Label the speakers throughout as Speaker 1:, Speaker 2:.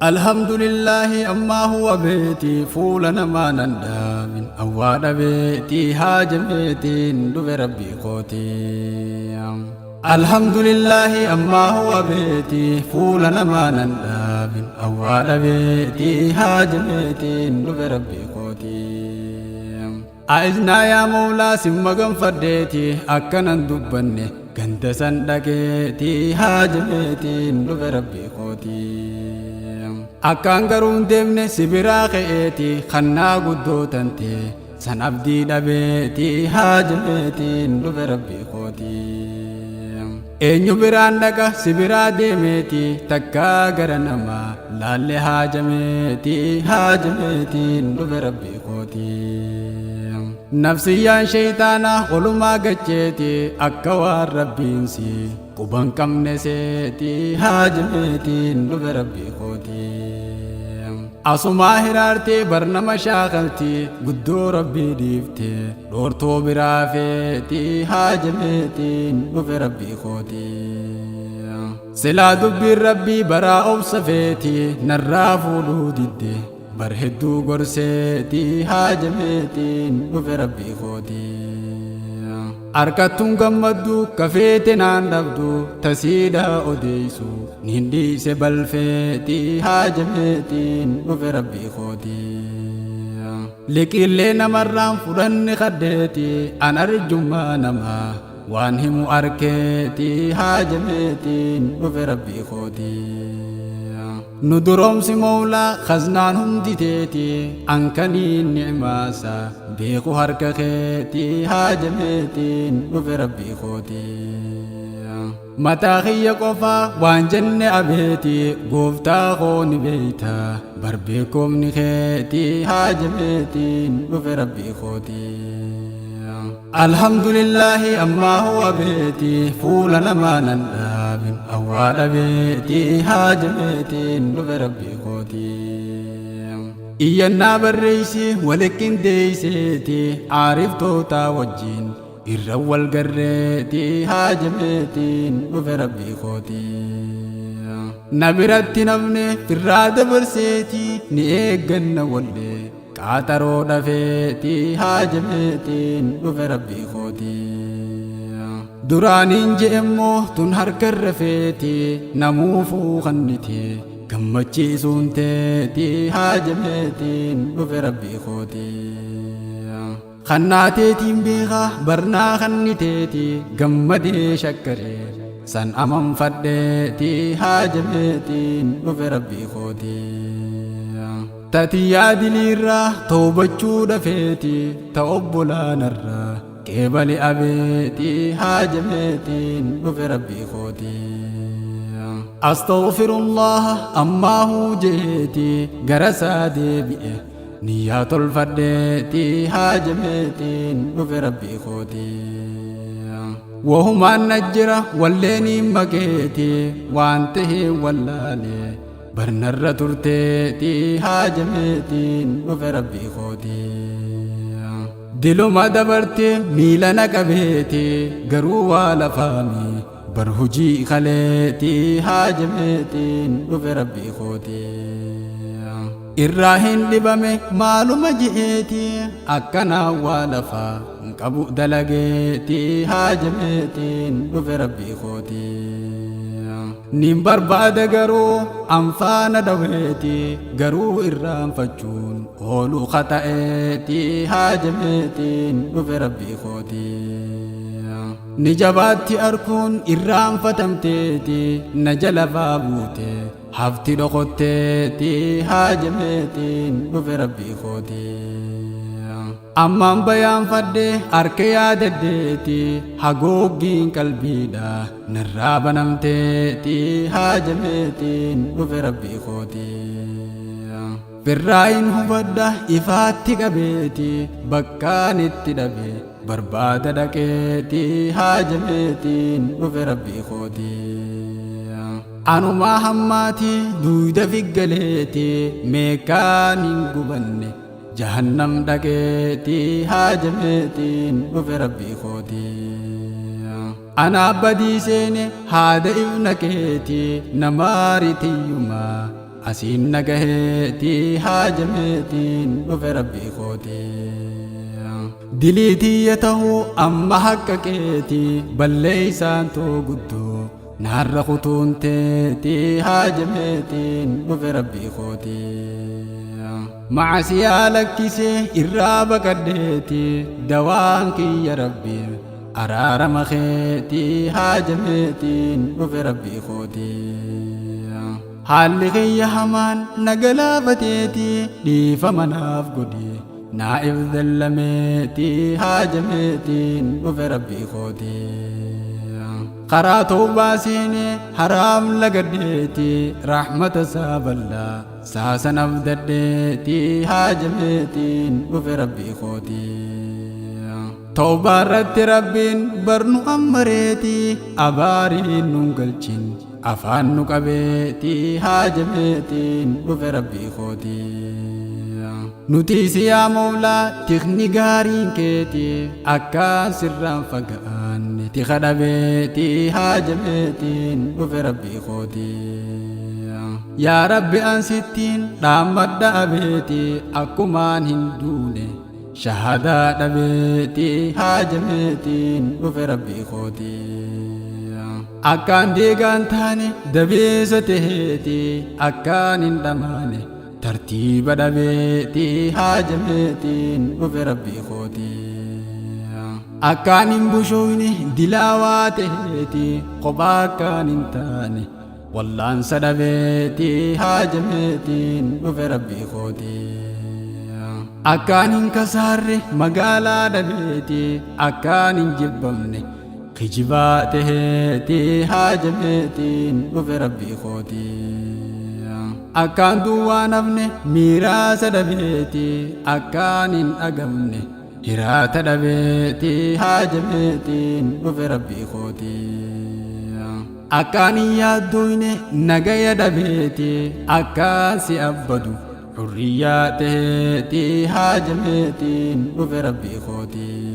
Speaker 1: الحمد لله أما هو بيتي فولنا ما نندا من أواد بيتي هاجم بيتي ندب ربي قوتي. الحمد لله أما هو بيتي فولنا ما نندا من أواد بيتي هاجم بيتي ندب ربي قوتي. أعزنا يا مولا سمغن فرديتي أكنا ندبني كنت سندكيتي هاجم بيتي ندب ربي قوتي. Akkaan garuu hin deemne sibiraa ka'eeti kannaa guddoo tante san abdii dhabeeti haajameetiin dhufe rabbii kooti. Eenyu biraan dhaqa sibiraa deemeeti takkaa gara namaa laalle haajameeti haajameetiin dhufe rabbii kooti. Nafsiyyaan shaytaanaa olumaa gacheeti akka waan rabbiinsi quban qabne seeti haajameetiin dhufe rabbii kooti. Asumaa hiraartee barnama shaakaltii guddoo rabbii dhiiftee dhoortoo biraa feetii haajameetiin dhufe rabbii kooti. Silaa dubbiin rabbii baraa obsa feetii narraa fuudhuu didde bar hedduu gorseetii haajameetiin dhufe rabbii kooti. Harkattuun gammaddu kafeete naan dhabdu tasiidhaa odeessu nin dhiise balfeetii haajameetiin dhufe rabbii kooti. Liqillee namarraan fudhanne kaddeeti an arjummaa namaa waan himu arkeetii haajameetiin dhufe rabbii kooti. Nu duroomsi moolaa khaznaan hundi teeti ankaniin ni'maasa beeku harka keetii haajameetiin dhufe rabbii kooti. Mataa kiyya qofaa waan jenne abeeti gooftaa koo ni beeyta barbeekomni keetii haajameetiin dhufe rabbii kooti. Alhamdulillahi ammaa huwa beeti fuula namaa nan dhaabin awwaadha beeti haajameetiin dhufe rabbii kooti. Iyyannaa barreeysi waliin deeyseeti aariftootaa wajjin irra wal garreeti haajameetiin dhufe rabbii kooti. Na biratti nafne firraa dabarseeti ni eegganna wallee qaaxaroo dhafeeti haajameetiin dhufe rabbii kooti. Duraaniin je'emmoo tun harkarra feeti namuufuu kannite gammachiisuun teeti haajameetiin dhufe rabbii kooti. Kannaateetiin beekaa barnaa kanniteeti gammadee shakkaree san amanfadheeti haajameetiin dhufe rabbii kooti. Tatiyyaa diliirraa toobachuu dhafeeti ta obbolaanarraa qeebali abeeti haajameetiin dhufe rabbii kooti. Astaghfirullah ammaahuu jeeti garasaa deebi'e niyyaa tolfadheeti haajameetiin dhufe rabbii kooti. Wahumaan najjira walleeniin makeeti waan tahee wallaalee barnarra turteeti haajameetiin dhufe rabbii kooti. Diluma dabarte miila naqabeeti garuu waa lafaami bar hujii kaleeti haajameetiin dhufe rabbii kooti. Irraa hin dhibame maaluma je'eeti akkanaa waa lafaa qabu dalageeti haajameetiin dhufe rabbii kooti. Nin barbaada garuu anfaana dhaweeti garuu irraanfachuun ooluu kata'eeti haajameetiin dhufe rabbii kooti. Ni jabaatti arkuun irraanfatamteeti na jala baabuute hafti dhokotteeti haajameetiin dhufe rabbii kooti. Ammaan bayaanfadhe harka yaadaddeeti hagooggiin qalbiidha narraa banamteeti haajameetiin dhufe rabbii kooti. Firraayin hubadha ifaatti qabeeti bakkaan itti dhabe barbaada dhaqeeti haajameetiin dhufe rabbii kooti. Anumaa hammaati duuda figgaleeti meekaan hin gubanne jahannam dhaqeeti haajameetiin dhufe rabbii kooti. Ana badii seene haada ifna keeti namaaritiyyumaa asiin nagaheetii haajameetiin dhufe rabbii kootii diliitii ta'uu amma haqqa keetii balleeysaan too guddoo naarra kutuunteetii haajameetiin dhufe rabbii kootii macasiyaa lakkisee irraa baqadheetii dawaan kiyya rabbii araarama keetii haajameetiin dhufe rabbii kootii haalli kiyya hamaan nagalaafateetii dhiifama naaf godhi naa'if dallameetii haajameetiin dhufe rabbii kootii karaa tawbaa seenee haraam lagadheetii rahmata isaa bal'aa saasan abdadheetii haajameetiin dhufe rabbii kootii tawbaa irratti rabbiin barnu ammareetii abaariin nun galchin afaan nu qabeetii haajameetiin dhufe rabbii kootii nuti siyaa mawlaa tikni gaariin keetii akkaan sirraan fagaanne tika dhabeetii haajameetiin dhufe rabbii kootii yaa rabbi ansittiin dhaammadha abeetii akkumaan hin duune shahadaa dhabeetii haajameetiin dhufe rabbii kootii akkaan deegaan taane dabeessa taheetii akkaan hin dhamaane tartiiba dhabeetii haajameetiin dhufe rabbii kootii akkaan hin bushoyne dilaawaa taheetii kophaa akkaan hin taane wallaansa dhabeetii haajameetiin dhufe rabbii kootii akkaan hin kasaarre magaalaa dhabeetii akkaan hin jibbamne kijibaa taheetii haajameetiin dhufe rabbii kootii akkaan duwwaa nafne miiraasa dhabeetii akkaan hin dhagamne hiraata dhabeetii haajameetiin dhufe rabbii kootii akkaan hin yaaddoyne nagaya dhabeetii akkaan si abbadu hurriyyaa taheetii haajameetiin dhufe rabbii kootii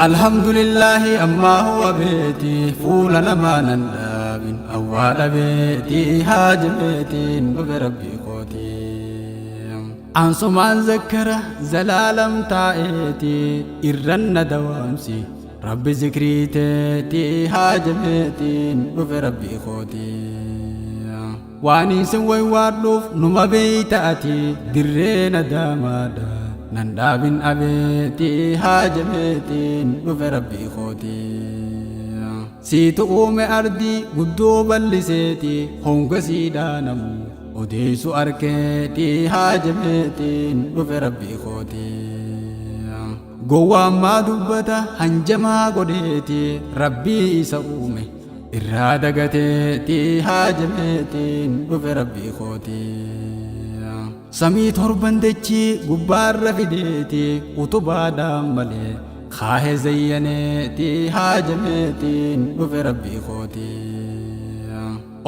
Speaker 1: alhamdulillahi ammaa huwa beetii fuula namaa nan dhaabin awwaala beetii haajameetiin dhufe rabbii kootii ansumaan zakkara zalaalam taa'eetii irran na dawaamsi rabbi zikrii teetii haajameetiin dhufe rabbii kootii waan isin waywaadhuuf numa beeyta'atii dirree na daamaadha nan dhaabin abeetii haajameetiin dhufe rabbii kootii siitu uume ardii guddoo balliseetii honga siidhaa namu odeessu arkeetii haajameetiin dhufe rabbii kootii gowwaammaa dubbata hanjamaa godheetii rabbii isa uume irraa dagateetii haajameetiin dhufe rabbii kootii samii torban dachii gubbaarra fideetii utubaadhaan malee kaahee zayyaneetii haajameetiin dhufe rabbii kootii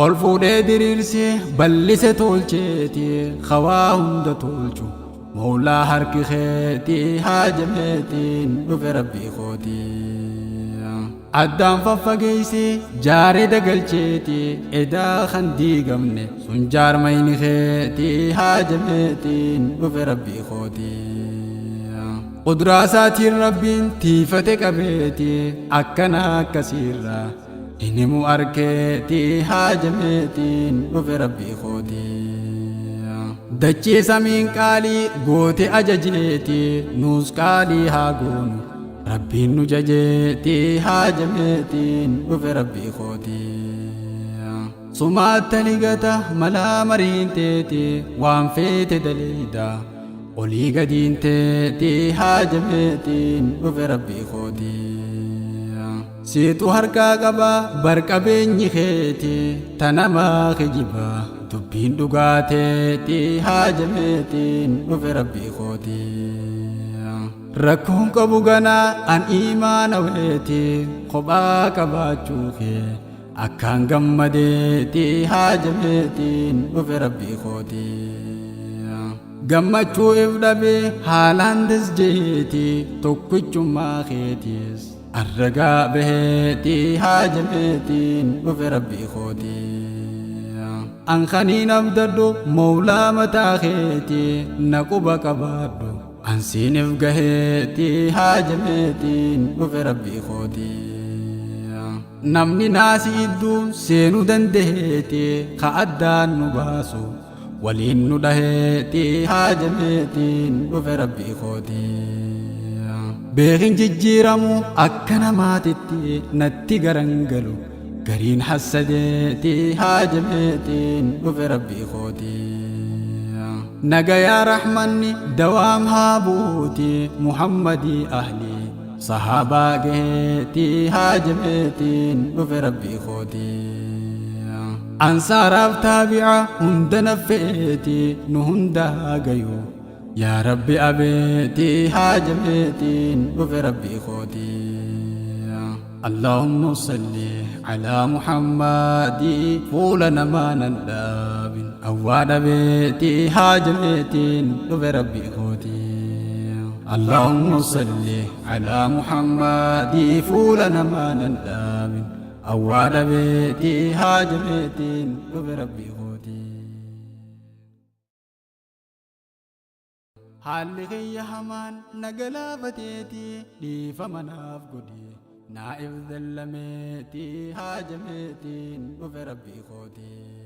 Speaker 1: ol fuudhee diriirsee bal'ise tolcheetii khawaa hunda tolchu mawlaa harki keetii haajameetiin dhufe rabbii kootii addaan faffageeysee jaaree dagalcheetii edaa kan diigamne sun jaarmayni keetii haajameetiin dhufe rabbii kootii qudraasaatiin rabbiin tiifate qabeetii akkana akkasiirraa inimu arkeetii haajameetiin dhufe rabbii kootii dachee samiin qaalii goote ajajeetii nuus qaalii haa goonu rabbiin nu jajeetii haajameetiin dhufe rabbii kootii sumaatta ligata malaa mariin teetii waan feete daleeyda olii gadiin teetii haajameetiin dhufe rabbii kootii siitu harkaa qabaa barqabeenyi keetii tanamaa kijibaa dubbiin dhugaateetii haajameetiin dhufe rabbii kootii rakkoon qabu ganaa an imaana weetii kophaa qabaachuu kee akkaan gammadeetii haajameetiin dhufe rabbii kootii gammachuu if dhabee haalaan dasjeetii tokkichummaa keetiis arragaa baheetii haajameetiin dhufe rabbii kootii أنخني نبددو مولا متاخيتي نقوبك بادو أنسيني فقهيتي هاجميتي وفي ربي خوتي نمني ناسي إدو سينو دندهيتي خأدان نباسو ولين ندهيتي هاجميتي وفي ربي خوتي بيغن ججيرمو أكنا ماتتي نتي غرنگلو غرين حسدتي هاجمتي وفي ربي خوتي نجا يا رحمني دوام هابوتي محمدي أهلي صحابة جهتي هاجمتي وفي ربي خوتي أنصار تابعة هند نفيتي نهندا جيو يا ربي أبيتي هاجمتي وفي ربي خوتي اللهم صل على محمد فولنا ما نداب أواد بيتي هاجمتي وفي ربي خوتي اللهم صل على محمد فولنا ما نداب أواد بيتي هاجمتي وفي ربي خوتي حالي يا همان نقلا فتيتي لي فمناف قدي نائب ذلميتي هاجميتي وفي ربي خوتي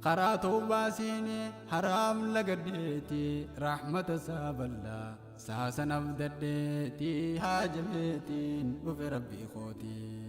Speaker 1: قراتو باسيني حرام لقديتي رحمة ساب الله ساسا نفدديتي هاجميتي وفي ربي خوتي